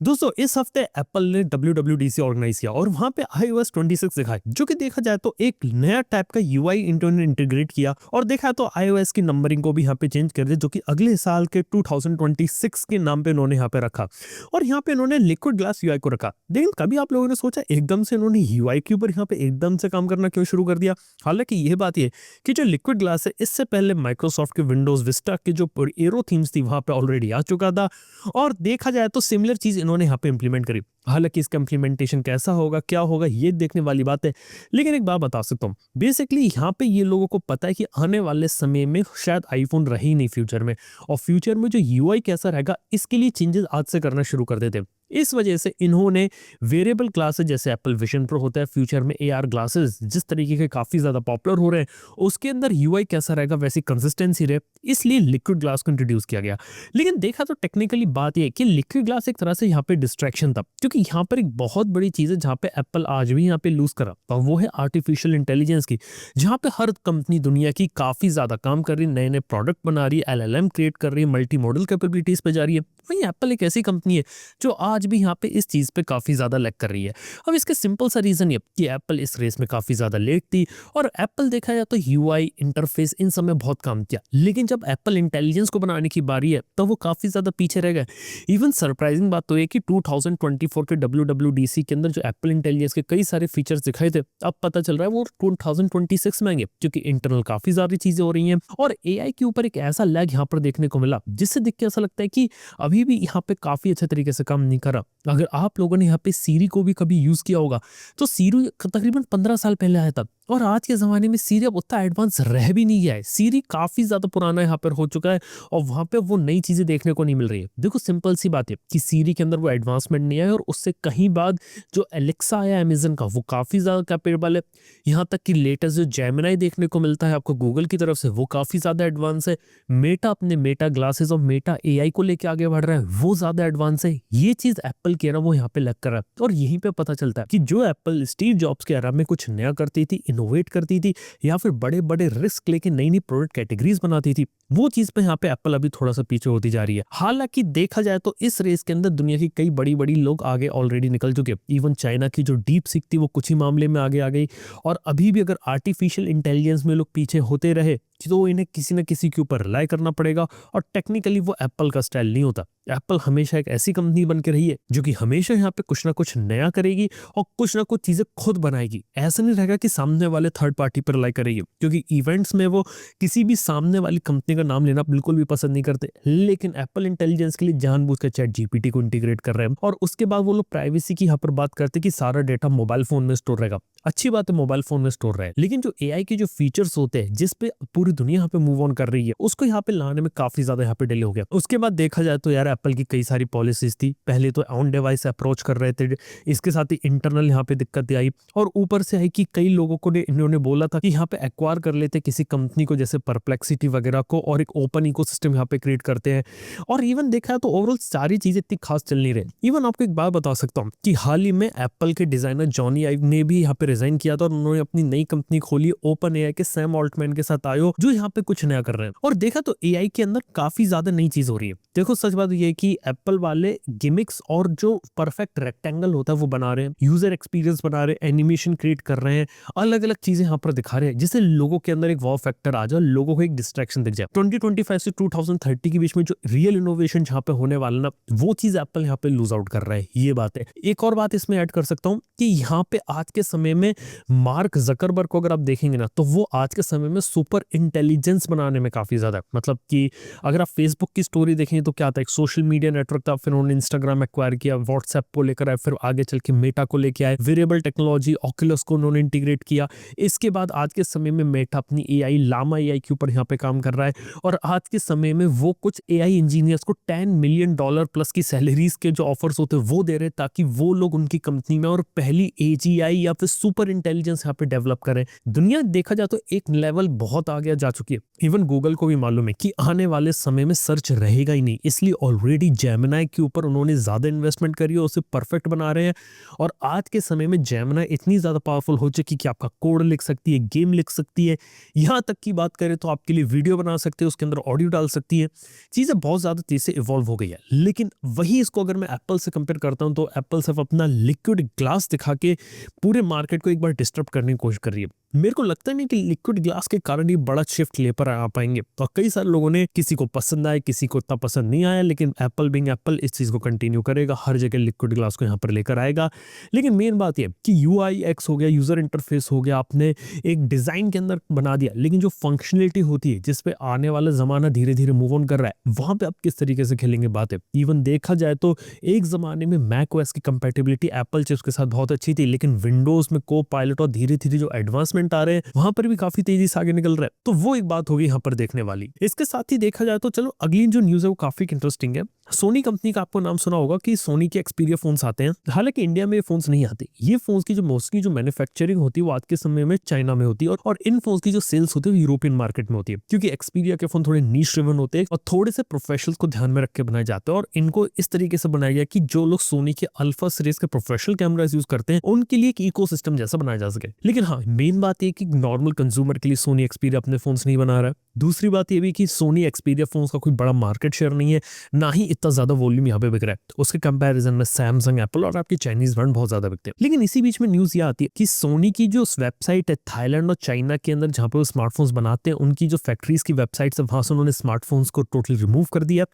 दोस्तों इस हफ्ते एप्पल ने WWDC ऑर्गेनाइज किया और वहां पे iOS 26 दिखाई, जो कि देखा जाए तो एक नया टाइप का UI इन्होंने इंटीग्रेट किया और देखा तो iOS की नंबरिंग को भी यहाँ पे चेंज कर दिया, जो कि अगले साल के 2026 के नाम पे इन्होंने यहाँ पे रखा। और यहाँ पे इन्होंने लिक्विड ग्लास UI को रखा। लेकिन कभी आप लोगों ने सोचा एकदम से इन्होंने UI के ऊपर यहाँ पे एकदम से काम करना क्यों शुरू कर दिया? हालांकि यह बात ये कि जो लिक्विड ग्लास है इससे पहले माइक्रोसॉफ्ट के विंडोज विस्टा की जो एरो थीम्स थी वहां पे ऑलरेडी आ चुका था और देखा जाए तो सिमिलर चीज इन्होंने यहाँ पे इंप्लीमेंट करी। हालांकि इसका इंप्लीमेंटेशन कैसा होगा, क्या होगा, ये देखने वाली बात है। लेकिन एक बात बता सकता हूँ, बेसिकली यहाँ पे ये लोगों को पता है कि आने वाले समय में शायद आईफोन रहे ही नहीं फ्यूचर में, और फ्यूचर में जो यूआई कैसा रहेगा इसके लिए चेंजेस आज से करना शुरू कर देते हैं। इस वजह से इन्होंने वेरिएबल ग्लासेस जैसे एप्पल विजन प्रो होता है, फ्यूचर में एआर ग्लासेस जिस तरीके के काफी ज्यादा पॉपुलर हो रहे हैं, उसके अंदर यूआई कैसा रहेगा वैसी कंसिस्टेंसी रहे, इसलिए लिक्विड ग्लास को इंट्रोड्यूस किया गया। लेकिन देखा तो टेक्निकली बात यह कि लिक्विड ग्लास एक तरह से यहाँ पे डिस्ट्रैक्शन था, क्योंकि यहाँ पर एक बहुत बड़ी चीज है जहाँ पे एप्पल आज भी यहाँ पे लूज करा, और वो है आर्टिफिशियल इंटेलिजेंस की, जहाँ पे हर कंपनी दुनिया की काफी ज्यादा काम कर रही है, नए नए प्रोडक्ट बना रही है, LLM क्रिएट कर रही है, मल्टी मॉडल कैपेबिलिटीज पे जा रही है। वहीं एप्पल एक ऐसी कंपनी है जो आज भी यहाँ पे इस चीज पे काफी ज्यादा लैग कर रही है। अब इसके सिंपल सा रीजन ये कि एप्पल इस रेस में काफी ज्यादा लेट थी, और एप्पल देखा जाए तो यूआई इंटरफेस इन सब में बहुत काम किया, लेकिन जब एप्पल इंटेलिजेंस को बनाने की बारी है तो वो काफी ज्यादा पीछे रह गए। इवन सरप्राइजिंग बात तो ये कि 2024 के WWDC के अंदर जो एप्पल इंटेलिजेंस के कई सारे फीचर्स दिखाए थे, अब पता चल रहा है वो 2026 में आएंगे, क्योंकि इंटरनल काफी सारी चीजें हो रही हैं और एआई के ऊपर एक ऐसा लैग यहाँ पर देखने को मिला जिससे देख के ऐसा लगता है कि अभी भी यहाँ पे काफी अच्छे तरीके से काम नहीं करा। अगर आप लोगों ने यहाँ पे सीरी को भी कभी यूज किया होगा तो सीरी तकरीबन 15 साल पहले आया था, और आज के जमाने में सीरी अब उतना एडवांस रह भी नहीं गया है। सीरी काफी ज्यादा पुराना यहाँ पर हो चुका है और वहां पे वो नई चीजें देखने को नहीं मिल रही है। देखो सिंपल सी बात है कि सीरी के अंदर वो एडवांसमेंट नहीं आया, और उससे कहीं बाद जो एलेक्सा आया अमेजन का वो काफी ज्यादा कैपेबल है। यहाँ तक कि लेटेस्ट जो जेमिनाई देखने को मिलता है आपको गूगल की तरफ से वो काफी ज्यादा एडवांस है। मेटा अपने मेटा ग्लासेस और मेटा एआई को लेके आगे बढ़ रहा है, वो ज्यादा एडवांस है। ये चीज एप्पल की है ना वो यहाँ पे लग कर रहा है, और यहीं पे पता चलता है कि जो एप्पल स्टीव जॉब्स के एरा में कुछ नया करती थी, इनोवेट करती थी, या फिर बड़े बड़े रिस्क लेके नई नई प्रोडक्ट कैटेगरीज बनाती थी, वो चीज पे यहाँ पे एप्पल अभी थोड़ा सा पीछे होती जा रही है। हालांकि देखा जाए तो इस रेस के अंदर दुनिया की कई बड़ी बड़ी लोग आगे ऑलरेडी निकल चुके हैं। इवन चाइना की जो डीप सीक थी वो कुछ ही मामले में आगे आ गई, और अभी भी अगर आर्टिफिशियल इंटेलिजेंस में लोग पीछे होते रहे तो इन्हें किसी न किसी के ऊपर रिलाई करना पड़ेगा, और टेक्निकली वो एप्पल का स्टाइल नहीं होता। एप्पल हमेशा एक ऐसी कंपनी बन के रही है जो कि हमेशा यहाँ पे कुछ ना कुछ नया करेगी और कुछ ना कुछ चीजें खुद बनाएगी। ऐसा नहीं रहेगा कि सामने वाले थर्ड पार्टी पर रिलाई करेगी, क्योंकि इवेंट्स में वो किसी भी सामने वाली कंपनी का नाम लेना बिल्कुल भी पसंद नहीं करते। लेकिन एप्पल इंटेलिजेंस के लिए जानबूझ कर चैट जीपीटी को इंटीग्रेट कर रहे हैं, और उसके बाद वो लोग प्राइवेसी की यहाँ पर बात करते हैं कि सारा डेटा मोबाइल फोन में स्टोर रहेगा। अच्छी बात है मोबाइल फोन में स्टोर रहे, लेकिन जो एआई के जो फीचर्स होते हैं जिसपे पूरी दुनिया यहाँ पे मूव ऑन कर रही है, उसको यहाँ पे लाने में काफी ज्यादा यहाँ पे डिले हो गया। उसके बाद देखा जाए तो यार एप्पल की कई सारी पॉलिसीज थी। पहले तो ऑन डिवाइस अप्रोच कर रहे थे, इसके साथ ही इंटरनल यहाँ पे दिक्कत आई, और ऊपर से है कि कई लोगों को इन्होंने बोला था कि यहाँ पे एक्वायर कर लेते किसी कंपनी को जैसे परप्लेक्सिटी वगैरह को, और एक ओपन इकोसिस्टम यहाँ पे क्रिएट करते हैं। और इवन देखा है तो ओवरऑल सारी चीजें इतनी खास चल नहीं रही। इवन आपको एक बात बता सकता हूँ कि हाल ही में एप्पल के डिजाइनर जॉनी आइव ने भी यहाँ पे रिजाइन किया था, और उन्होंने अपनी नई कंपनी खोली ओपन एआई के सैम ऑल्टमैन के साथ आयो, जो यहाँ पे कुछ नया कर रहे हैं। और देखा तो एआई के अंदर काफी ज्यादा नई चीज हो रही है। देखो सच बात ये है कि एप्पल वाले गिमिक्स और जो परफेक्ट रेक्टेंगल होता है वो बना रहे हैं, यूजर एक्सपीरियंस बना रहे हैं, एनिमेशन क्रिएट कर रहे हैं, अलग अलग चीजें यहाँ पर दिखा रहे हैं, जिससे लोगों के अंदर एक वाव फैक्टर आ जाए, लोगों को एक डिस्ट्रैक्शन दिख जाए। 2025 से 2030 के बीच में जो रियल इनोवेशन जहाँ पे होने वाला ना, वो चीज एप्पल यहाँ पे लूज आउट कर रहा है। ये बात है। एक और बात इसमें ऐड कर सकता हूँ कि यहाँ पे आज के समय में मार्क जकरबर्ग को अगर आप देखेंगे ना, तो वो आज के समय में सुपर इंटेलिजेंस बनाने में काफी ज्यादा, मतलब कि अगर आप फेसबुक की स्टोरी देखेंगे तो क्या था, एक सोशल मीडिया नेटवर्क था, फिर उन्होंने इंस्टाग्राम एक्वायर किया, व्हाट्सएप को लेकर आए, फिर आगे चल के मेटा को लेके आए, वेरिएबल टेक्नोलॉजी ऑक्यूलस को उन्होंने इंटीग्रेट किया। इसके बाद आज के समय में मेटा अपनी एआई लामा एआई के ऊपर यहाँ पे काम कर रहा है, और आज के समय में वो कुछ एआई इंजीनियर्स को $10 मिलियन प्लस की सैलरीज के जो ऑफर्स होते हैं वो दे रहे, ताकि वो लोग उनकी कंपनी में और पहली एजीआई या फिर सुपर इंटेलिजेंस यहाँ पे डेवलप करें। दुनिया देखा जाए तो एक लेवल बहुत आ गया जा चुकी है। इवन गूगल को भी मालूम है कि आने वाले समय में सर्च रहेगा ही नहीं, इसलिए ऑलरेडी जेमिनाई के ऊपर उन्होंने ज्यादा इन्वेस्टमेंट करी है, उसे परफेक्ट बना रहे हैं। और आज के समय में जेमिनाई इतनी ज्यादा पावरफुल हो चुकी कि आपका कोड लिख सकती है, गेम लिख सकती है, यहाँ तक की बात करें तो आपके लिए वीडियो बना सकते हैं, उसके अंदर ऑडियो डाल सकती है। चीजें बहुत ज्यादा तेज से इवॉल्व हो गई है। लेकिन वही इसको अगर मैं एप्पल से कंपेयर करता हूं तो एप्पल सिर्फ अपना लिक्विड ग्लास दिखा के पूरे मार्केट को एक बार डिस्टर्ब करने की कोशिश कर रही है। मेरे को लगता नहीं कि लिक्विड ग्लास के कारण ये बड़ा शिफ्ट ले पर आ पाएंगे। तो कई सारे लोगों ने, किसी को पसंद आया, किसी को इतना पसंद नहीं आया, लेकिन एप्पल बिंग एप्पल इस चीज को कंटिन्यू करेगा, हर जगह लिक्विड ग्लास को यहाँ पर लेकर आएगा। लेकिन मेन बात ये कि UI/UX हो गया, यूजर इंटरफेस हो गया, आपने एक डिजाइन के अंदर बना दिया, लेकिन जो फंक्शनलिटी होती है जिसपे आने वाला जमाना धीरे धीरे मूव ऑन कर रहा है, वहां पे आप किस तरीके से खेलेंगे बात है। इवन देखा जाए तो एक जमाने में मैक OS की कंपैटिबिलिटी एप्पल चिप्स के साथ बहुत अच्छी थी, लेकिन विंडोज में को-पायलट और धीरे धीरे जो एडवांसमेंट आ रहे हैं वहां पर भी काफी तेजी से आगे निकल रहा है। तो वो एक बात होगी यहाँ पर देखने वाली। इसके साथ ही देखा जाए तो चलो अगली जो न्यूज है वो काफी इंटरेस्टिंग है। सोनी कंपनी का आपको नाम सुना होगा कि सोनी के एक्सपीरिया फोन्स आते हैं। हालांकि इंडिया में ये फोन्स नहीं आते। ये फोन्स की जो मोस्टली जो मैन्युफैक्चरिंग होती है वो आज के समय में चाइना में होती है, और इन फोन्स की जो सेल्स होती है यूरोपियन मार्केट में होती है, क्योंकि एक्सपीरिया के फोन थोड़े नीश ड्रिवन होते हैं और थोड़े से प्रोफेशनल्स को ध्यान में रख के बनाए जाते हैं। और इनको इस तरीके से बनाया गया कि जो लोग सोनी के अल्फा सीरीज के प्रोफेशनल कैमरास यूज करते हैं उनके लिए एक इकोसिस्टम जैसा बनाया जा सके। लेकिन हाँ, मेन बात ये कि नॉर्मल कंज्यूमर के लिए सोनी एक्सपीरिया अपने फोन्स नहीं बना रहा है। दूसरी बात ये भी कि सोनी एक्सपीरिया फोन्स का कोई बड़ा मार्केट शेयर नहीं है, ना ही इतना ज्यादा वॉल्यूम यहाँ पे बिक रहा है। उसके कंपैरिजन में सैमसंग, एप्पल और आपके चाइनीज ब्रांड बहुत ज्यादा बिकते हैं। लेकिन इसी बीच में न्यूज ये आती है कि सोनी की जो वेबसाइट है थाईलैंड और चाइना के अंदर जहां पे वो स्मार्टफोन्स बनाते हैं, उनकी जो फैक्ट्रीज की वेबसाइट है वहां से उन्होंने स्मार्टफोन्स को टोटली रिमूव कर दिया।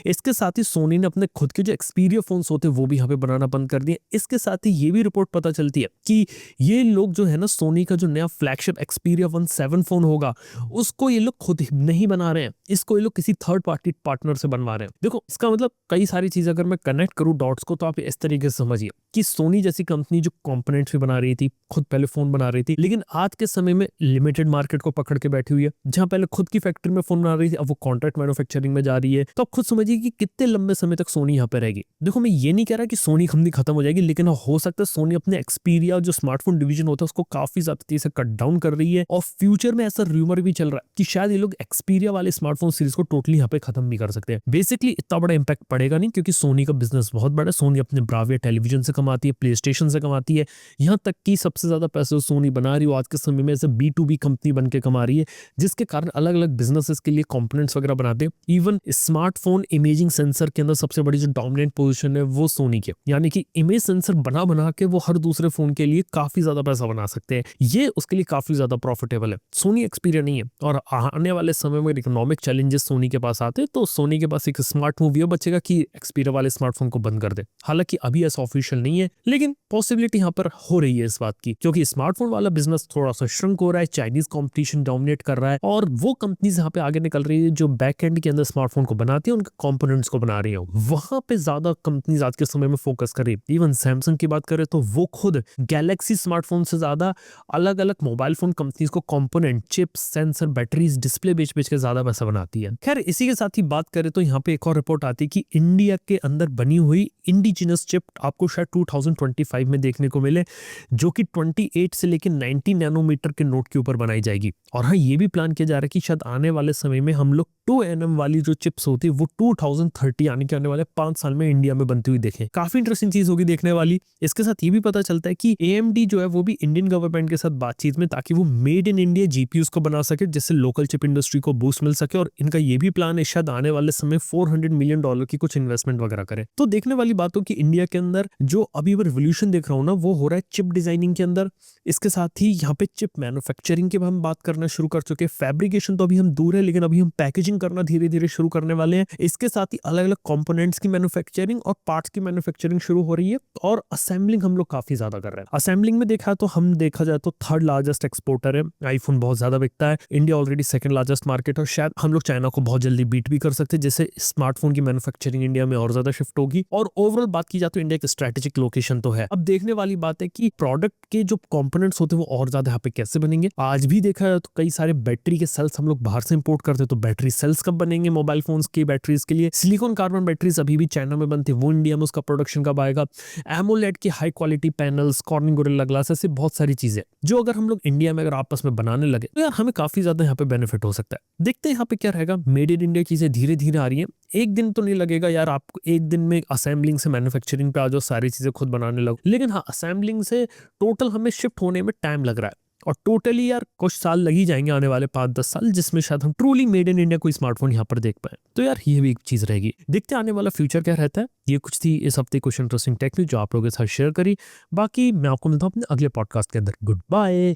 इसके साथ ही सोनी ने अपने खुद के जो एक्सपीरिया फोन्स होते हैं वो भी यहाँ पे बनाना बंद कर दिए। इसके साथ ही ये भी रिपोर्ट पता चलती है कि ये लोग जो है ना, सोनी का जो नया फ्लैगशिप एक्सपीरिया 1 7 फोन होगा उसको ये लोग खुद नहीं बना रहे हैं, इसको ये लोग किसी थर्ड पार्टी पार्टनर से बनवा रहे हैं। देखो इसका मतलब कई सारी चीजें अगर मैं कनेक्ट करूं डॉट्स को, तो आप इस तरीके से समझिए कि सोनी जैसी कंपनी जो कंपोनेंट्स भी बना रही थी, खुद पहले फोन बना रही थी, लेकिन आज के समय में लिमिटेड मार्केट को पकड़ के बैठी हुई है। जहां पहले खुद की फैक्ट्री में फोन बना रही थी, अब वो कॉन्ट्रैक्ट मैन्युफैक्चरिंग में जा रही है। तो आप खुद समझिए कि कितने लंबे समय तक सोनी यहाँ पे रहेगी। देखो मैं ये नहीं कह रहा कि सोनी कंपनी खत्म हो जाएगी, लेकिन हो सकता है सोनी अपने एक्सपीरिया जो स्मार्टफोन डिवीजन होता है उसको काफी ज्यादा तेजी से कट डाउन कर रही है। और फ्यूचर में ऐसा रूमर भी चल रहा है कि शायद ये लोग एक्सपीरिया वाले स्मार्टफोन सीरीज को टोटली यहाँ पे खत्म भी कर सकते हैं। बेसिकली इतना बड़ा इंपैक्ट पड़ेगा नहीं, क्योंकि सोनी का बिजनेस बहुत बड़ा है। सोनी अपने ब्राविया टेलीविजन से कमाती है, प्लेस्टेशन से कमाती है, यहाँ तक कि सबसे ज्यादा पैसे सोनी बना रही है आज के समय में ऐसे B2B कंपनी बन के कमा रही है, जिसके कारण अलग अलग बिजनेसेस के लिए कंपोनेंट्स वगैरह बनाते हैं। इवन स्मार्टफोन इमेजिंग सेंसर के अंदर सबसे बड़ी जो डोमिनेंट पोजीशन है वो सोनी की, यानी कि इमेज सेंसर बना बना के वो हर दूसरे फोन के लिए काफी ज्यादा पैसा बना सकते हैं। ये उसके लिए काफी ज्यादा प्रॉफिटेबल है। सोनी एक्सपीरिया नहीं है, और आने वाले समय में इकोनॉमिक चैलेंजेस सोनी के पास आते हैं तो सोनी के पास एक स्मार्ट मूव ये बचेगा कि एक्सपीरिया वाले स्मार्टफोन को बंद कर दे। हालांकि अभी ऐसा ऑफिशियल नहीं है, लेकिन पॉसिबिलिटी यहाँ पर हो रही है इस बात की, क्योंकि स्मार्टफोन वाला बिजनेस थोड़ा सा श्रिंक हो रहा है, चाइनीज कंपटीशन डोमिनेट कर रहा है, और वो कंपनीज यहाँ पे आगे निकल रही है जो बैक एंड के अंदर स्मार्टफोन को बनाती है, उनके कंपोनेंट्स को बना रही है। वहां पे ज्यादा कंपनीज आज के समय में फोकस कर रही है। इवन सैमसंग की बात करें तो वो खुद गैलेक्सी स्मार्टफोन से ज्यादा अलग अलग मोबाइल फोन कंपनीज को component, chips, sensor, batteries, display बेच बेच के ज्यादा पैसा बनाती है। खैर इसी के साथ ही बात करें तो यहाँ पे एक और रिपोर्ट आती है कि इंडिया के अंदर बनी हुई इंडिजिनस चिप आपको शायद 2025 में देखने को मिले, जो कि 28 से लेकर 90 नैनोमीटर के नोट के ऊपर बनाई जाएगी। और हाँ, ये भी प्लान किया जा रहा है कि शायद आने वाले समय में हम लोग 2 nm वाली जो चिप्स होती है वो 2030 यानी कि आने वाले 5 साल में इंडिया में बनती हुई देखें। काफी इंटरेस्टिंग चीज होगी देखने वाली। इसके साथ ये भी पता चलता है कि AMD जो है वो भी इंडियन गवर्नमेंट के साथ बातचीत में, ताकि वो मेड इन इंडिया GPUs को बना सके, जिससे लोकल चिप इंडस्ट्री को बूस्ट मिल सके। और इनका ये भी प्लान है शायद आने वाले समय $400 मिलियन की कुछ इन्वेस्टमेंट वगैरह करें। तो देखने वाली बात हो कि इंडिया के अंदर जो अभी रिवोल्यूशन देख रहा हूँ ना, वो हो रहा है चिप डिजाइनिंग के अंदर। इसके साथ ही यहाँ पे चिप मैन्युफैक्चरिंग की हम बात करना शुरू कर चुके हैं। फैब्रिकेशन तो अभी हम दूर है, लेकिन अभी हम पैकेजिंग करना धीरे धीरे शुरू करने वाले हैं। इसके साथ ही अलग अलग कंपोनेंट्स की मैन्युफैक्चरिंग और पार्ट्स की मैन्युफैक्चरिंग शुरू हो रही है, और असेंबलिंग हम लोग काफी ज्यादा कर रहे हैं। असेंबलिंग में देखा तो हम देखा जाए तो 3rd लार्जेस्ट एक्सपोर्टर है। आईफोन बहुत ज्यादा बिकता है, India already 2nd largest market, और शायद हम लोग चाइना को बहुत जल्दी बीट भी कर सकते हैं, जैसे स्मार्टफोन की मैन्युफैक्चरिंग इंडिया में और ज्यादा शिफ्ट होगी। और ओवरऑल बात की जाए तो इंडिया की स्ट्रेटेजिक लोकेशन तो है। अब देखने वाली बात है कि प्रोडक्ट के जो कंपोनेंट्स होते हैं वो और ज्यादा यहाँ पे कैसे बनेंगे। आज भी देखा जाए तो कई सारे बैटरी के सेल्स हम लोग बाहर से इंपोर्ट करते हैं, तो बैटरी सेल सेल्स कब बनेंगे मोबाइल फोन्स की बैटरीज के लिए, सिलिकॉन कार्बन बैटरीज अभी भी चाइना में बनती है, वो इंडिया में उसका प्रोडक्शन कब आएगा, एमोलेड की high quality panels, cornering gorilla glass, ऐसे बहुत सारी चीजें जो अगर हम लोग इंडिया में अगर आपस में बनाने लगे तो यार हमें काफी ज्यादा यहाँ पे बेनिफिट हो सकता है। देखते हैं यहाँ पे क्या रहेगा। मेड इन इंडिया चीजें धीरे धीरे आ रही है, एक दिन तो नहीं लगेगा यार, आपको एक दिन में असेंबलिंग से मैन्युफैक्चरिंग पे आ जाओ, सारी चीजें खुद बनाने लगो, लेकिन हाँ असेंबलिंग से टोटल हमें शिफ्ट होने में टाइम लग रहा है, और टोटली यार कुछ साल लग ही जाएंगे आने वाले 5-10 साल, जिसमें शायद हम ट्रूली मेड इन इंडिया कोई स्मार्टफोन यहाँ पर देख पाए। तो यार ये भी एक चीज रहेगी, देखते हैं आने वाला फ्यूचर क्या रहता है। ये कुछ थी इस हफ्ते कुछ इंटरेस्टिंग टेक न्यूज जो आप लोगों के साथ शेयर करी। बाकी मैं आपको मिलता हूँ अपने अगले पॉडकास्ट के अंदर। Good bye.